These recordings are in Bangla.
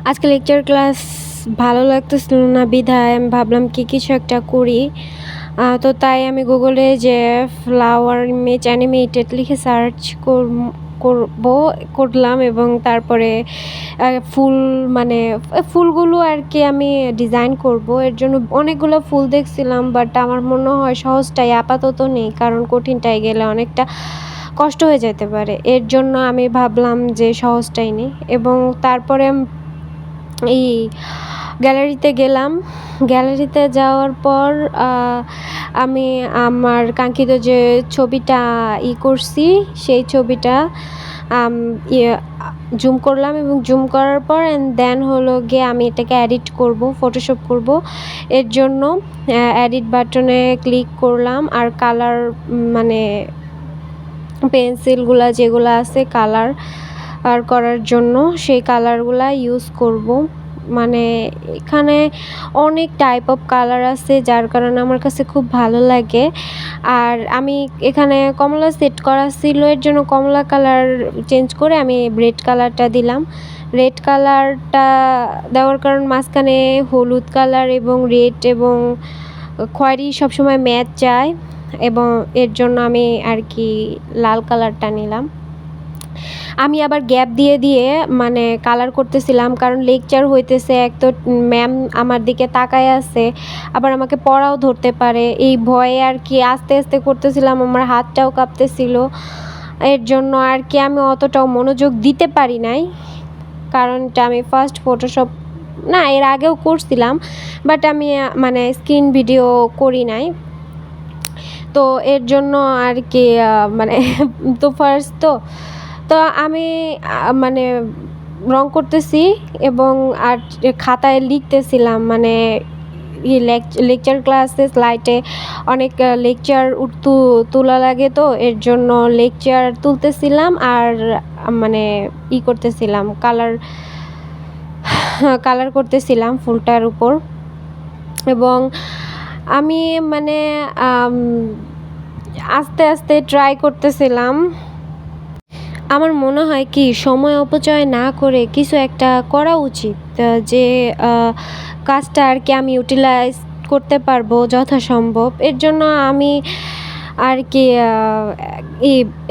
আজকে লেকচার ক্লাস ভালো লাগতেছিল না বিধায় আমি ভাবলাম কি কিছু একটা করি। তো তাই আমি গুগলে যে ফ্লাওয়ার ইমেজ অ্যানিমেটেড লিখে সার্চ করলাম এবং তারপরে ফুল মানে ফুলগুলো আর কি আমি ডিজাইন করব। এর জন্য অনেকগুলো ফুল দেখছিলাম, বাট আমার মনে হয় সহজটাই আপাতত নেই, কারণ কঠিনটাই গেলে অনেকটা কষ্ট হয়ে যেতে পারে। এর জন্য আমি ভাবলাম যে সহজটাই নেই এবং তারপরে এই গ্যালারিতে গেলাম। গ্যালারিতে যাওয়ার পর আমি আমার কাঙ্ক্ষিত যে ছবিটা করছি সেই ছবিটা জুম করলাম এবং জুম করার পর দেন হলো গিয়ে আমি এটাকে এডিট করব, ফটোশপ করব। এর জন্য এডিট বাটনে ক্লিক করলাম আর কালার মানে পেন্সিলগুলা যেগুলো আছে কালার করার জন্য সেই কালারগুলা ইউজ করব। মানে এখানে অনেক টাইপ অফ কালার আছে, যার কারণে আমার কাছে খুব ভালো লাগে। আর আমি এখানে কমলা সেট করা ছিল, এর জন্য কমলা কালার চেঞ্জ করে আমি রেড কালারটা দিলাম। রেড কালারটা দেওয়ার কারণ মাঝখানে হলুদ কালার এবং রেড এবং খয়েরি সবসময় ম্যাচ যায় এবং এর জন্য আমি আর কি লাল কালারটা নিলাম। আমি আবার গ্যাপ দিয়ে দিয়ে মানে কালার করতেছিলাম, কারণ লেকচার হইতেছে, এক তো ম্যাম আমার দিকে তাকায় আছে, আবার আমাকে পড়াও ধরতে পারে, এই ভয়ে আর কি আস্তে আস্তে করতেছিলাম, আমার হাতটাও কাঁপতেছিল। এর জন্য আর কি আমি অতটাও মনোযোগ দিতে পারি নাই, কারণটা আমি ফার্স্ট ফটোশপ না এর আগেও করছিলাম, বাট আমি মানে স্ক্রিন ভিডিও করি নাই। তো এর জন্য আর কি মানে তো ফার্স্ট তো আমি মানে রং করতেছি এবং আর খাতায় লিখতেছিলাম। মানে লেকচার ক্লাসে স্লাইডে অনেক লেকচার তোলা লাগে, তো এর জন্য লেকচার তুলতেছিলাম আর মানে করতেছিলাম কালার করতেছিলাম ফুলটার উপর। এবং আমি মানে আস্তে আস্তে ট্রাই করতেছিলাম। আমার মনে হয় কি সময় অপচয় না করে কিছু একটা করা উচিত, যে কাজটা আর কি আমি ইউটিলাইজ করতে পারবো যথাসম্ভব। এর জন্য আমি আর কি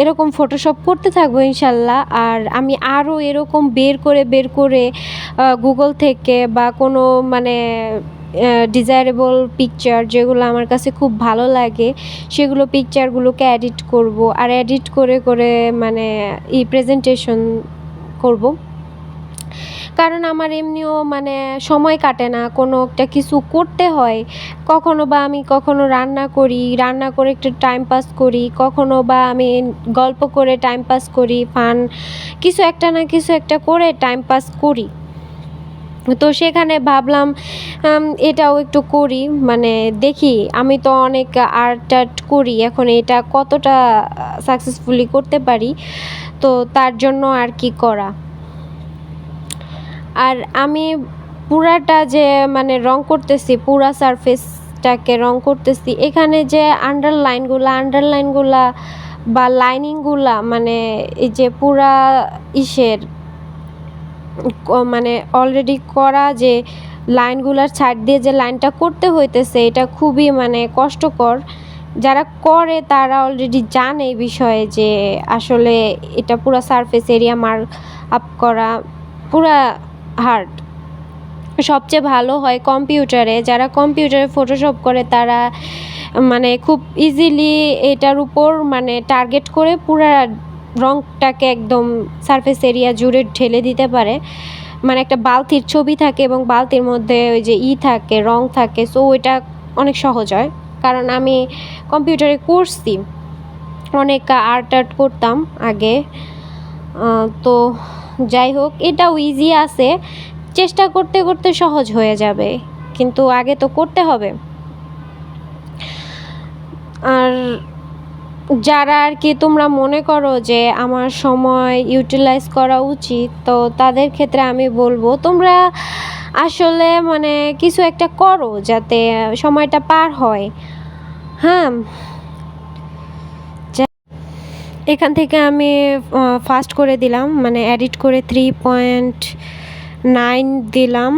এরকম ফটোশপ করতে থাকবো ইনশাল্লাহ। আর আমি আরও এরকম বের করে গুগল থেকে বা কোনো মানে ডিজায়ারেবল পিকচার যেগুলো আমার কাছে খুব ভালো লাগে সেগুলো পিকচারগুলোকে এডিট করব, আর এডিট করে মানে প্রেজেন্টেশন করব। কারণ আমার এমনিও মানে সময় কাটে না, কোনো একটা কিছু করতে হয়। কখনো বা আমি রান্না করে একটু টাইম পাস করি, কখনো বা আমি গল্প করে টাইম পাস করি, ফান কিছু একটা না কিছু একটা করে টাইম পাস করি। তো সেখানে ভাবলাম এটাও একটু করি, মানে দেখি আমি তো অনেক আর্ট করি, এখন এটা কতটা সাকসেসফুলি করতে পারি, তো তার জন্য আর কি করা। আর আমি পুরাটা যে মানে রং করতেছি, পুরা সারফেসটাকে রং করতেছি, এখানে যে আন্ডারলাইনগুলা বা লাইনিংগুলা মানে এই যে পুরা মানে অলরেডি করা যে লাইনগুলার ছাড় দিয়ে যে লাইনটা করতে হইতেছে, এটা খুবই মানে কষ্টকর। যারা করে তারা অলরেডি জানে এই বিষয়ে যে আসলে এটা পুরা সারফেস এরিয়া মার্ক আপ করা পুরা হার্ড। সবচেয়ে ভালো হয় কম্পিউটারে, যারা কম্পিউটারে ফটোশপ করে তারা মানে খুব ইজিলি এটার উপর মানে টার্গেট করে পুরা রংটাকে একদম সারফেস এরিয়া জুড়ে ঢেলে দিতে পারে। মানে একটা বালতির ছবি থাকে এবং বালতির মধ্যে ওই যে থাকে রং থাকে, সো ওইটা অনেক সহজ হয়। কারণ আমি কম্পিউটারে করছি, অনেক আর্ট করতাম আগে। তো যাই হোক, এটাও ইজি আছে, চেষ্টা করতে করতে সহজ হয়ে যাবে, কিন্তু আগে তো করতে হবে। আর যারা আর কি তোমরা মনে করো যে আমার সময় ইউটিলাইজ করা উচিত, তো তাদের ক্ষেত্রে আমি বলবো তোমরা আসলে মানে কিছু একটা করো যাতে সময়টা পার হয়। হ্যাঁ, এখান থেকে আমি ফাস্ট করে দিলাম, মানে এডিট করে 3.9 দিলাম,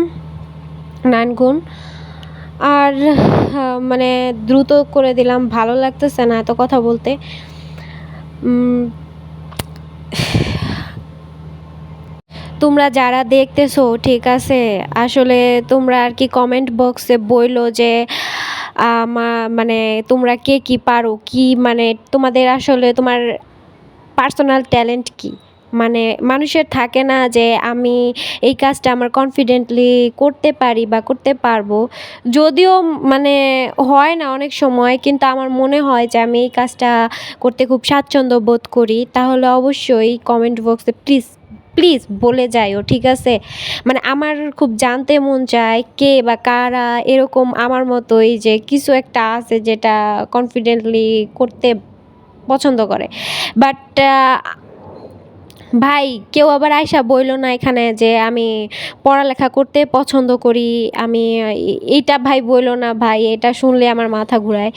9 গুণ। আর মানে দ্রুত করে দিলাম, ভালো লাগতেছে না এত কথা বলতে। তোমরা যারা দেখতেছো, ঠিক আছে, আসলে তোমরা আর কি কমেন্ট বক্সে বইলো যে মানে তোমরা কে কি পারো, কি মানে তোমাদের আসলে তোমার পার্সোনাল ট্যালেন্ট কি। মানে মানুষের থাকে না যে আমি এই কাজটা আমার কনফিডেন্টলি করতে পারি বা করতে পারবো, যদিও মানে হয় না অনেক সময়, কিন্তু আমার মনে হয় যে আমি এই কাজটা করতে খুব স্বাচ্ছন্দ্য বোধ করি। তাহলে অবশ্যই কমেন্ট বক্সে প্লিজ প্লিজ বলে যাইও, ঠিক আছে। মানে আমার খুব জানতে মন চায় কে বা কারা এরকম আমার মতোই যে কিছু একটা আছে যেটা কনফিডেন্টলি করতে পছন্দ করে। বাট ভাই কেউ আবার আইসা বইলো না এখানে যে আমি পড়ালেখা করতে পছন্দ করি, আমি এইটা ভাই বইলো না ভাই, এটা শুনলে আমার মাথা ঘুরায়।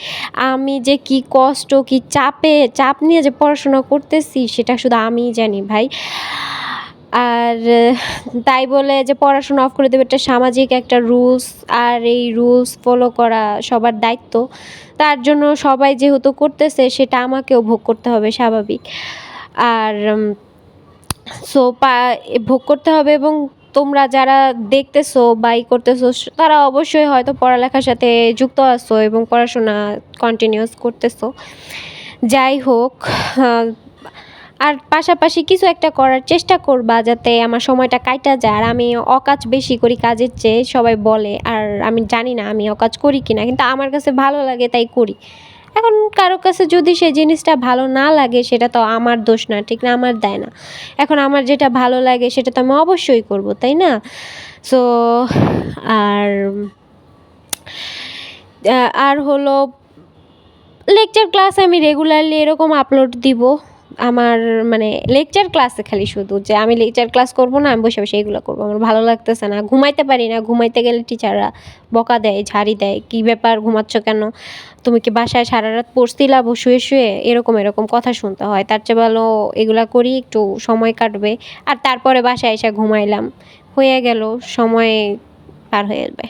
আমি যে কি কষ্ট, কি চাপ নিয়ে যে পড়াশোনা করতেছি সেটা শুধু আমিই জানি ভাই। আর তাই বলে যে পড়াশোনা অফ করে দেবে, একটা সামাজিক একটা রুলস, আর এই রুলস ফলো করা সবার দায়িত্ব। তার জন্য সবাই যেহেতু করতেছে সেটা আমাকেও ভোগ করতে হবে, স্বাভাবিক। আর সো ভোগ করতে হবে। এবং তোমরা যারা দেখতেছো বা করতেছো তারা অবশ্যই হয়তো পড়ালেখার সাথে যুক্ত আছো এবং পড়াশোনা কন্টিনিউয়াস করতেছো। যাই হোক, আর পাশাপাশি কিছু একটা করার চেষ্টা করবা যাতে আমার সময়টা কাইটা যায়। আর আমি অকাজ বেশি করি কাজের চেয়ে, সবাই বলে। আর আমি জানি না আমি অকাজ করি কিনা, কিন্তু আমার কাছে ভালো লাগে তাই করি। এখন কারো কাছে যদি সেই জিনিসটা ভালো না লাগে সেটা তো আমার দোষ না, ঠিক না, আমার দায় না। এখন আমার যেটা ভালো লাগে সেটা তো আমি অবশ্যই করব, তাই না? সো আর আর হলো লেকচার ক্লাস আমি রেগুলারলি এরকম আপলোড দিব। আমার মানে লেকচার ক্লাসে খালি শুধু যে আমি লেকচার ক্লাস করব না, আমি বসে বসে এগুলো করবো, আমার ভালো লাগতেছে না, ঘুমাইতে পারি না। ঘুমাইতে গেলে টিচাররা বকা দেয়, ঝাড়ি দেয়, কী ব্যাপার ঘুমাচ্ছ কেন, তুমি কি বাসায় সারা রাত পড়ছিলা শুয়ে শুয়ে, এরকম কথা শুনতে হয়। তার চেয়ে ভালো এগুলা করি, একটু সময় কাটবে। আর তারপরে বাসায় এসে ঘুমাইলাম, হয়ে গেল, সময় পার হয়ে যাবে।